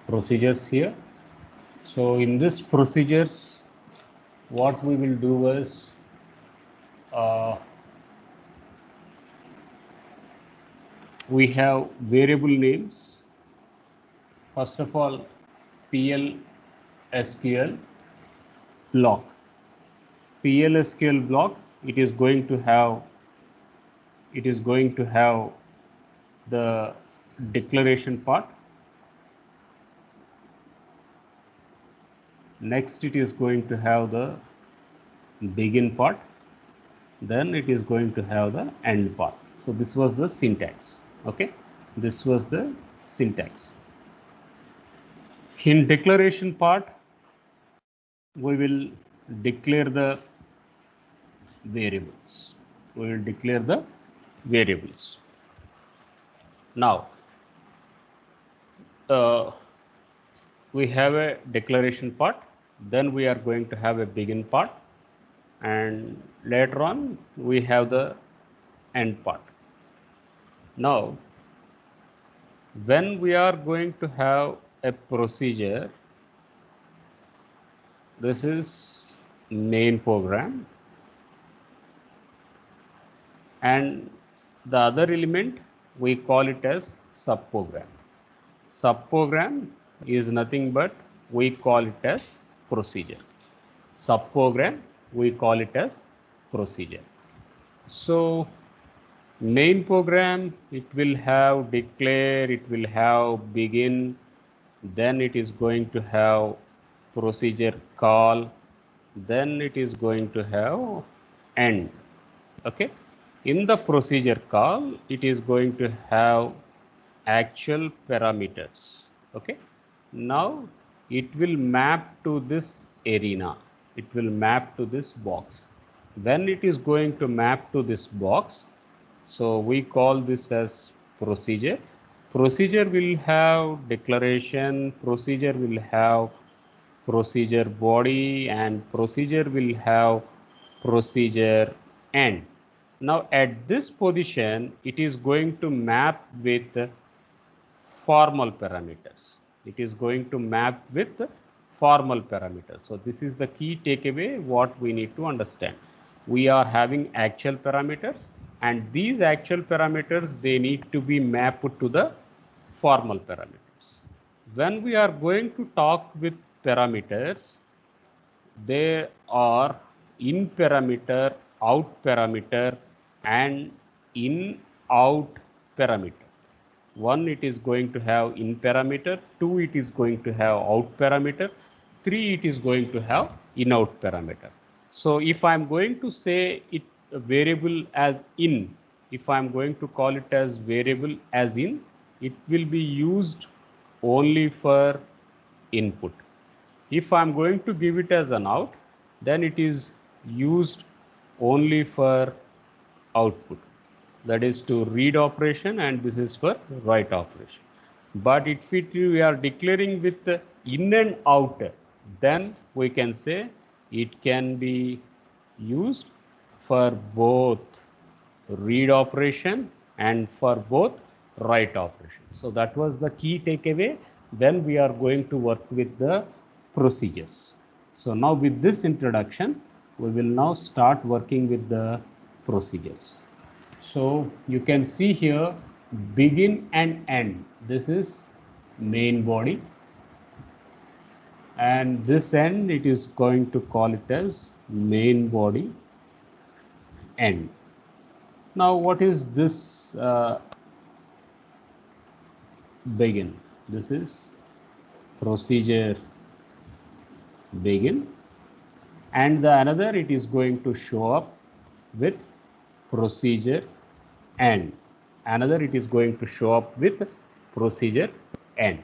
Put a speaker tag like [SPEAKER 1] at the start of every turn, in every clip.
[SPEAKER 1] procedures here. So in this procedures, what we will do is uh, we have variable names. First of all, PL SQL block. PL SQL block, it is going to have the declaration part. Next, it is going to have the begin part. Then it is going to have the end part. So this was the syntax. Okay, this was the syntax. In declaration part, we will declare the variables. We will declare the variables. Now, we have a declaration part, then we are going to have a begin part, and later on we have the end part. Now, when we are going to have a procedure, this is main program, and the other element we call it as subprogram. Subprogram is nothing but we call it as procedure. Subprogram we call it as procedure. So main program, it will have declare, it will have begin, then it is going to have procedure call, then it is going to have end. Okay, in the procedure call, it is going to have actual parameters. Okay, now it will map to this arena, it will map to this box. When it is going to map to this box, so we call this as procedure. Procedure will have declaration, procedure will have procedure body, and procedure will have procedure end. Now at this position, it is going to map with formal parameters. It is going to map with formal parameters. So this is the key takeaway what we need to understand. We are having actual parameters, and these actual parameters, they need to be mapped to the formal parameters. When we are going to talk with parameters, they are in parameter, out parameter, and in out parameter. One, it is going to have in parameter, two, it is going to have out parameter, three, it is going to have in out parameter. So if I am going to say it a variable as in, if I am going to call it as variable as in, it will be used only for input. If I am going to give it as an out, then it is used only for output. That is to read operation, and this is for write operation. But if we are declaring with in and out, then we can say it can be used for both read operation and for both write operation. So that was the key takeaway when we are going to work with the procedures. So now with this introduction, we will now start working with the procedures. So you can see here begin and end. This is main body, and this end, it is going to call it as main body end. Now what is this begin? This is procedure begin, and the another, it is going to show up with procedure end. Another, it is going to show up with procedure end.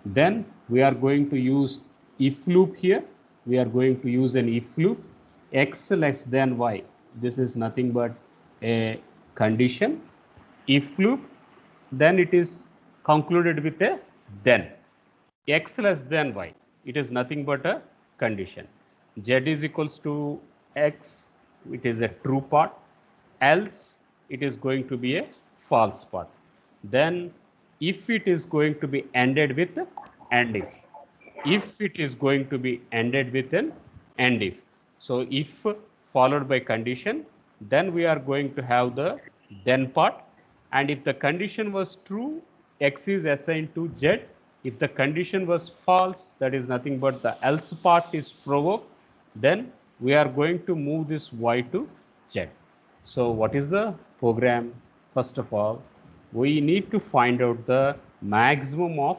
[SPEAKER 1] Then we are going to use if loop here. We are going to use an if loop, x less than y. This is nothing but a condition. If loop, then it is concluded with a then. X less than y, it is nothing but a condition. Z is equals to x, it is a true part, else it is going to be a false part. Then if it is going to be ended with and if it is going to be ended with an and if. So if followed by condition, then we are going to have the then part, and if the condition was true, x is assigned to z. If the condition was false, that is nothing but the else part is provoked, then we are going to move this y to z. So what is the program? First of all, we need to find out the maximum of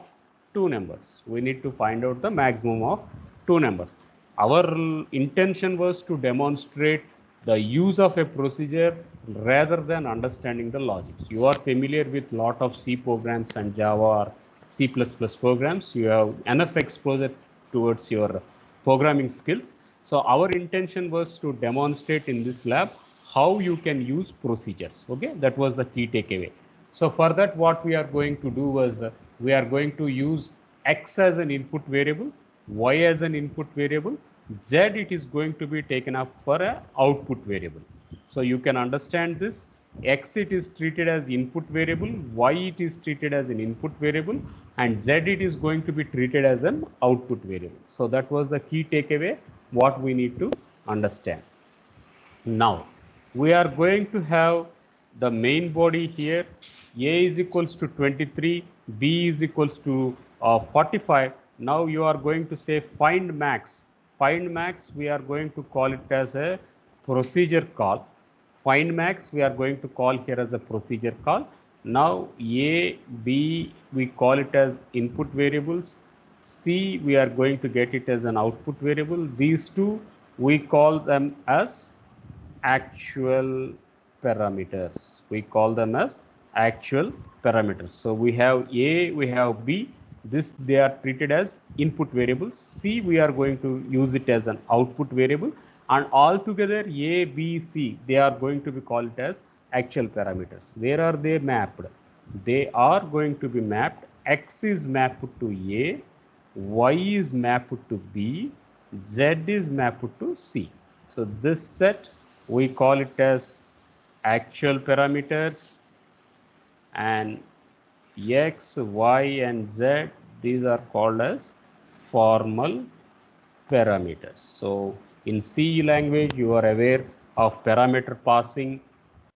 [SPEAKER 1] two numbers. We need to find out the maximum of two numbers. Our intention was to demonstrate the use of a procedure rather than understanding the logic. You are familiar with lot of C programs and Java or C++ programs. You have enough exposure towards your programming skills. So our intention was to demonstrate in this lab how you can use procedures. Okay, that was the key takeaway. So for that, what we are going to do was we are going to use x as an input variable, y as an input variable, z it is going to be taken up for a output variable. So you can understand this. X it is treated as input variable, y it is treated as an input variable, and z it is going to be treated as an output variable. So that was the key takeaway what we need to understand. Now we are going to have the main body here. A is equals to 23, B is equals to 45. Now you are going to say find max. Find max, we are going to call it as a procedure call. Find max, we are going to call here as a procedure call. Now A, B, we call it as input variables. C, we are going to get it as an output variable. These two, we call them as actual parameters. We call them as actual parameters. So we have A, we have B. This they are treated as input variables. C, we are going to use it as an output variable, and altogether A, B, C, they are going to be called as actual parameters. Where are they mapped? They are going to be mapped. X is mapped to A, Y is mapped to B, Z is mapped to C. So this set we call it as actual parameters, and x, y, and z, these are called as formal parameters. So in C language, you are aware of parameter passing,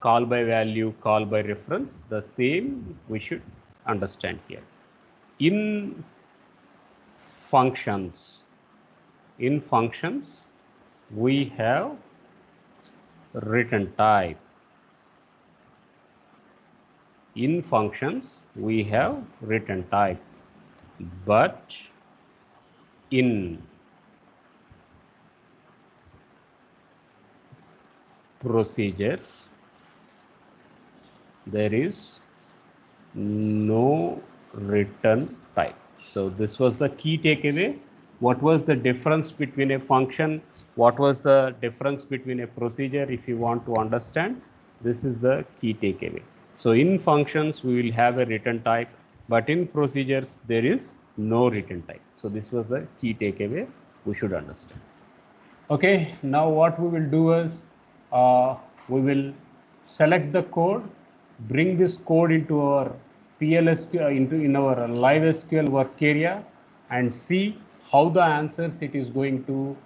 [SPEAKER 1] call by value, call by reference. The same we should understand here. In functions, we have return type. In functions, we have return type, but in procedures, there is no return type. So this was the key takeaway. What was the difference between a function? What was the difference between a procedure? If you want to understand, this is the key takeaway. So in functions, we will have a return type, but in procedures, there is no return type. So this was the key takeaway we should understand. Okay, now what we will do is we will select the code, bring this code into our PLSQL, in our live SQL work area, and see how the answers it is going to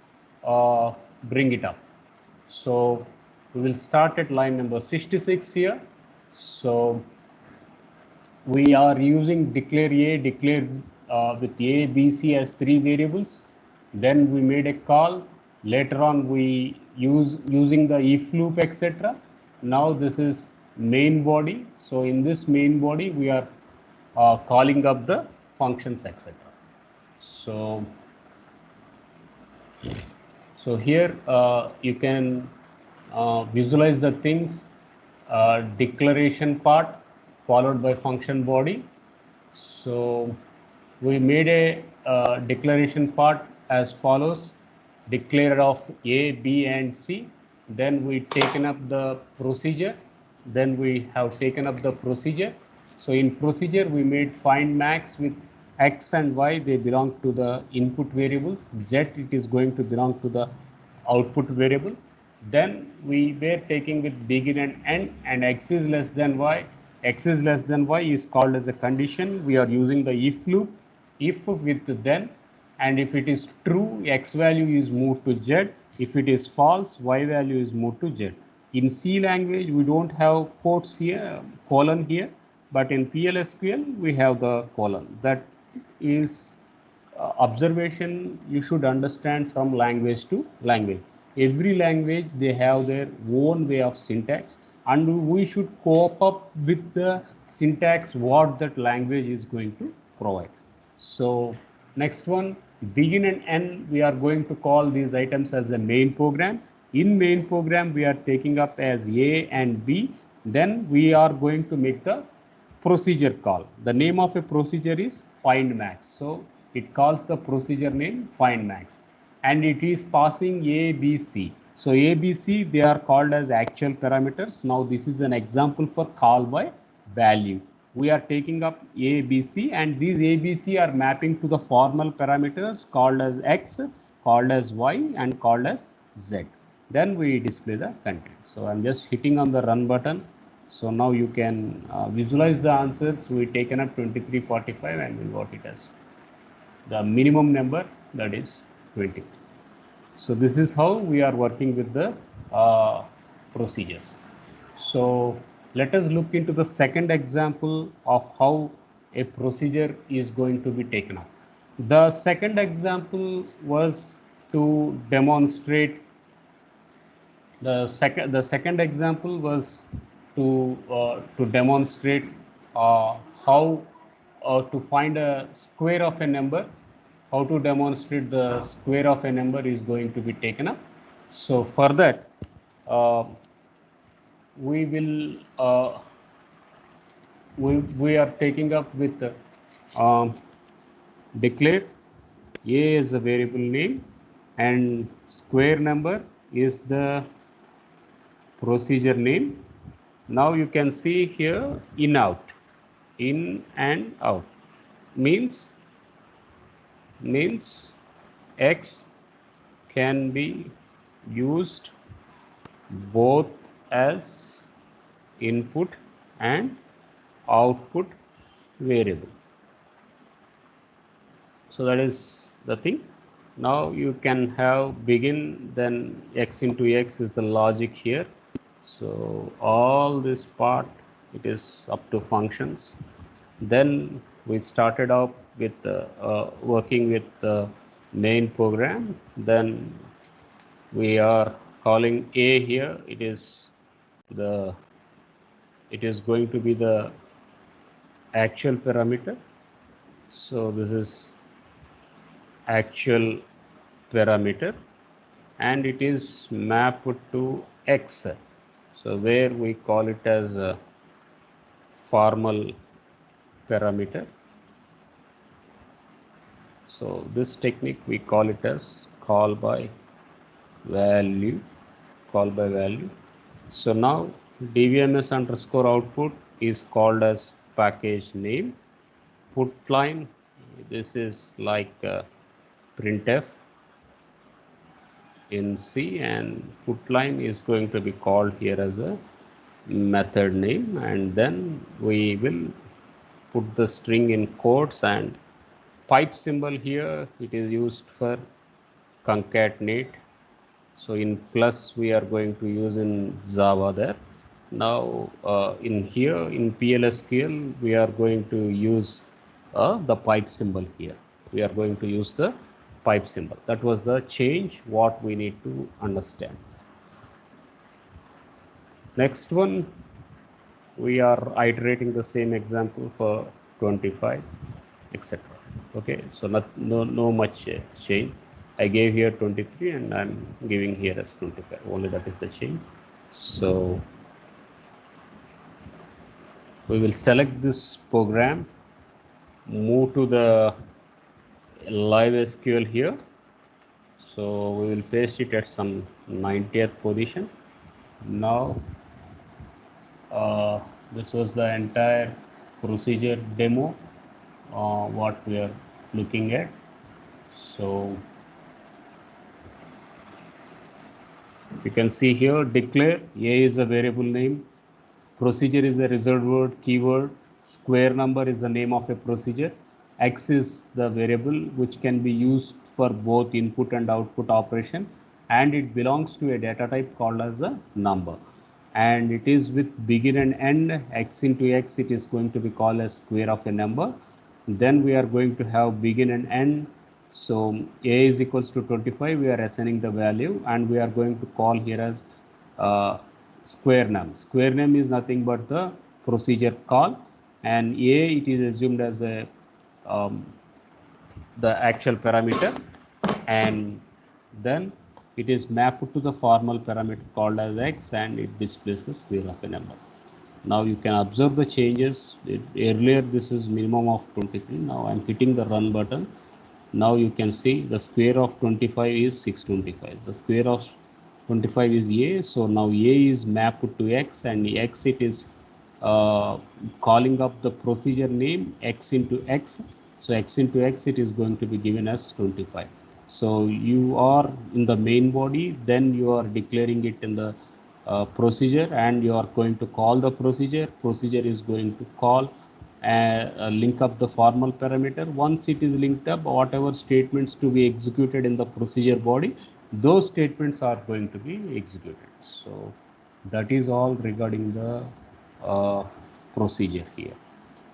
[SPEAKER 1] bring it up. So we will start at line number 66 here. So we are using declare A, declare with A, B, C as three variables. Then we made a call. Later on we using the if loop, etc. Now this is main body. So in this main body we are calling up the functions, etc. So here you can visualize the things. Declaration part followed by function body. So we made a declaration part as follows: declare of A, B, and C. Then we taken up the procedure. Then we have taken up the procedure. So in procedure, we made find max with x and y. They belong to the input variables. Z it is going to belong to the output variable. Then we were taking with begin and end, and x is less than y. X is less than y is called as a condition. We are using the if loop. if with then, and if it is true, x value is moved to z. If it is false, y value is moved to z. In C language, we don't have quotes here, colon here, but in PLSQL, we have the colon. That is observation you should understand from language to language. Every language, they have their own way of syntax, and we should cope up with the syntax what that language is going to provide. So next one, begin and end, we are going to call these items as a main program. In main program, we are taking up as A and B. Then we are going to make the procedure call. The name of a procedure is find max. So it calls the procedure name find max, and it is passing A, B, C. So A, B, C, they are called as actual parameters. Now this is an example for call by value. We are taking up A, B, C, and these A, B, C are mapping to the formal parameters called as X, called as Y, and called as Z. Then we display the content. So I'm just hitting on the run button. So now you can visualize the answers. We taken up 2345 and we got it as the minimum number, that is 20. So this is how we are working with the procedures. So let us look into the second example of how a procedure is going to be taken up. The second example was to demonstrate the second example was to demonstrate how to find a square of a number. How to demonstrate the square of a number is going to be taken up. So for that, we will we are taking up with declare A is a variable name and square number is the procedure name. Now you can see here in out, in and out means X can be used both as input and output variable. So that is the thing. Now you can have begin, then X into X is the logic here. So all this part, it is up to functions. Then we started off with working with the main program. Then we are calling A here. It is going to be the actual parameter. So this is actual parameter, and it is mapped to X. So where we call it as a formal parameter. So this technique we call it as call by value. So now dvms underscore output is called as package name. Put line, this is like printf in C, and put line is going to be called here as a method name, and then we will put the string in quotes, and pipe symbol here, it is used for concatenate. So in plus we are going to use in Java there. Now in here in PLSQL we are going to use the pipe symbol here. We are going to use the pipe symbol. That was the change what we need to understand. Next one, we are iterating the same example for 25, etc. Okay, so no much change. I gave here 23 and I'm giving here as 25, only that is the change. So we will select this program, move to the live SQL here. So we will paste it at some 90th position. Now this was the entire procedure demo what we are looking at. So you can see here declare A is a variable name, procedure is a reserved word keyword, square number is the name of a procedure, X is the variable which can be used for both input and output operation, and it belongs to a data type called as a number, and it is with begin and end. X into X, it is going to be called as square of a number. Then we are going to have begin and end. So A is equals to 25, we are assigning the value, and we are going to call here as square num. Square num is nothing but the procedure call, and A, it is assumed as a the actual parameter, and then it is mapped to the formal parameter called as X, and it displays the square of a number. Now you can observe the changes. Earlier this is minimum of 23. Now I'm hitting the run button. Now you can see the square of 25 is 625. The square of 25 is A. So now A is mapped to X, and X, it is calling up the procedure name X into X. So X into X, it is going to be given as 25. So you are in the main body, then you are declaring it in the procedure, and you are going to call the procedure. Procedure is going to call link up the formal parameter. Once it is linked up, whatever statements to be executed in the procedure body, those statements are going to be executed. So that is all regarding the procedure here.